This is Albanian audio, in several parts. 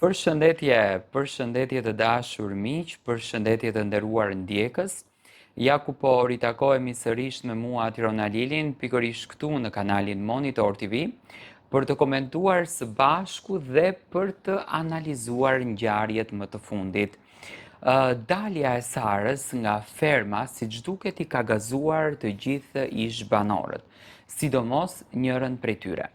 Përshëndetje të dashur miq, përshëndetje të nderuar ndjekës. Ja ku po ritakohemi sërish me mua Tirona Lilin, pikërisht këtu në kanalin Monitor TV, për të komentuar së bashku dhe për të analizuar ngjarjet më të fundit. Dalja e Sarës nga ferma, siç duket, i ka gazuar të gjithë ish banorët, sidomos njërën prej tyre.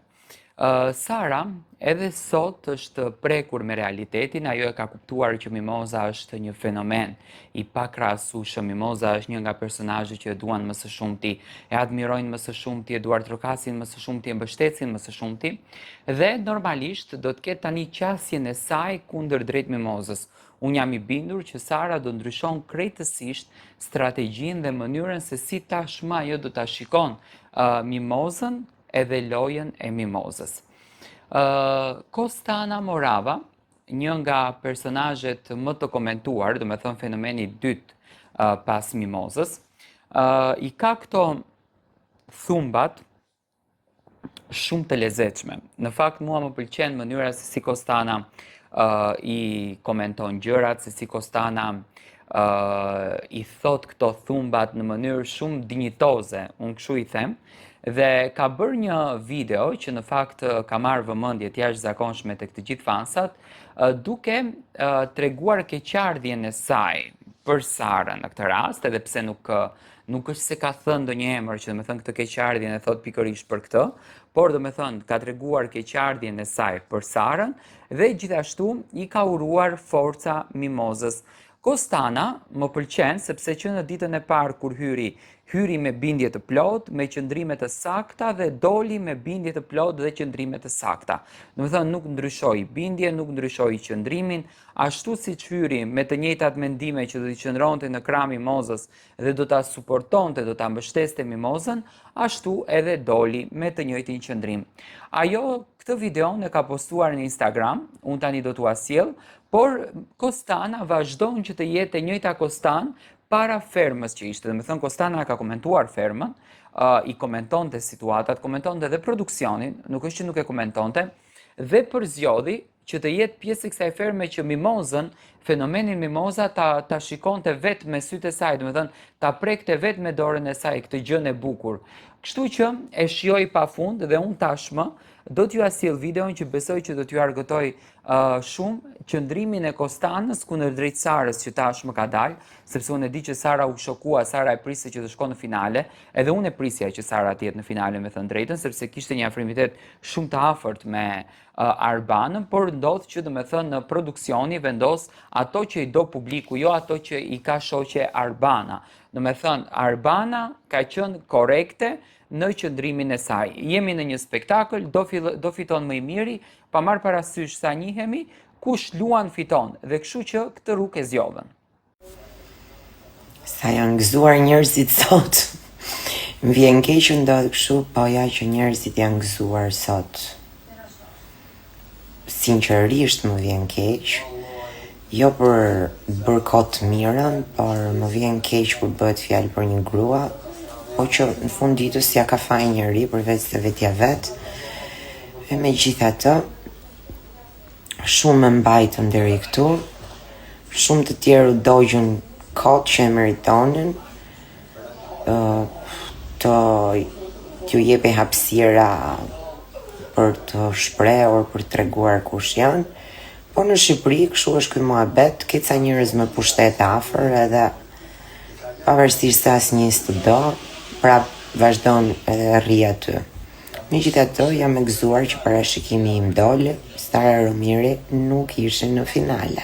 Sara edhe sot është prekur me realitetin, ajo e ka kuptuar që Mimoza është një fenomen i pakrahasueshëm. Mimoza është një nga personazhet që e duan më së shumti, e admirojnë më së shumti, e duar trokasin më së shumti, e mbështetsin më së shumti, dhe normalisht do të ketë tani qasjen e saj kundër drejt Mimozës. Unë jam i bindur që Sara do ndryshon krejtësisht strategjinë dhe mënyrën se si tashmë ajo do ta shikon Mimozën edhe lojën e Mimozës. Kostana Morava, një nga personazhet më të komentuar, do me thënë fenomeni dytë pas Mimozës, i ka këto thumbat shumë të lezetshme. Në fakt mua më pëlqen mënyra se si Kostana i komenton gjërat, se si Kostana i thot këto thumbat në mënyrë shumë dinjitoze, unë kështu i them, dhe ka bërë një video që në fakt ka marrë vëmendje të jashtëzakonshme tek të gjithë fansat, duke treguar keqardhjen e saj për Sarën në këtë rast, edhe pse nuk është se ka thënë ndonjë emër që domethënë këtë keqardhjen e thot pikërisht për këtë, por domethënë ka treguar keqardhjen e saj për Sarën dhe gjithashtu i ka uruar forca Mimozës. Kostana më pëlqen sepse që në ditën e parë kur hyri me bindje të plot, me qëndrime të sakta dhe doli me bindje të plot dhe qëndrime të sakta. Domethënë nuk ndryshoi bindje, nuk ndryshoi qëndrimin, ashtu siç hyri me të njëjtat mendime që do të qëndronte në krah Mimozës dhe do ta suportonte, do ta mbështeste Mimozën, ashtu edhe doli me të njëjtin qëndrim. Ajo këtë videon e ka postuar në Instagram, unë tani do t'ua sjell, por Kostana vazhdon që të jetë e njëjta Kostanë para fermës që ishte. Domethënë Kostana ka komentuar fermën, i komentonte situatat, komentonte edhe produksionin, nuk është që nuk e komentonte, dhe përzgjodhi që të jetë pjesë e kësaj ferme që Mimozën, fenomenin Mimoza ta shikonte vetë me sytë e saj, domethënë ta prekte vetë me dorën e saj këtë gjën e bukur. Kështu që e shijoi pafund dhe unë tashmë do t'ju sjell videon që besoj që do t'ju argëtoj shumë qëndrimin e Kostanës kundër drejt Sarës që tashmë ka dalë, sepse unë e di që Sara u shokua, Sara e priste që të shkojë në finale, edhe unë e prisja që Sara të jetë në finale me thënë drejtën, sepse kishte një afrimitet shumë të afërt me Arbanën, por ndodh që domethënë në produksioni vendos ato që i do publiku, jo ato që i ka shoqe Arbana. Domethënë Arbana ka qenë korrekte në qëndrimin e saj. Jemi në një spektakël, do fiton më i miri, pa marrë parasysh sa njihemi, kush luan fiton, dhe kështu që këtë rrugë e zgjodhen. Sa janë gëzuar njerëzit sot. Më vjen keq që ndodh kështu, po ja që njerëzit janë gëzuar sot. Sinqerisht më vjen keq. Jo për bërë kot të mirën, por më vjen keq kur bëhet fjalë për një grua, po që në fund ditës ja ka fajin njëri përveç se vetja vet. E megjithatë, shumë më mbajtëm deri këtu, shumë të tjerë u dogjën kot që e meritonin, t'ju jepi hapësira për të shprehur, për të treguar kush janë. Po në Shqipëri kështu është ky muhabet, keca njerëz me pushtet afër edhe pavarësisht se asnjë s'të do, prap vazhdon edhe rri aty. Megjithatë, jam e gëzuar që parashikimi im doli, Sara Romiri nuk ishte në finale.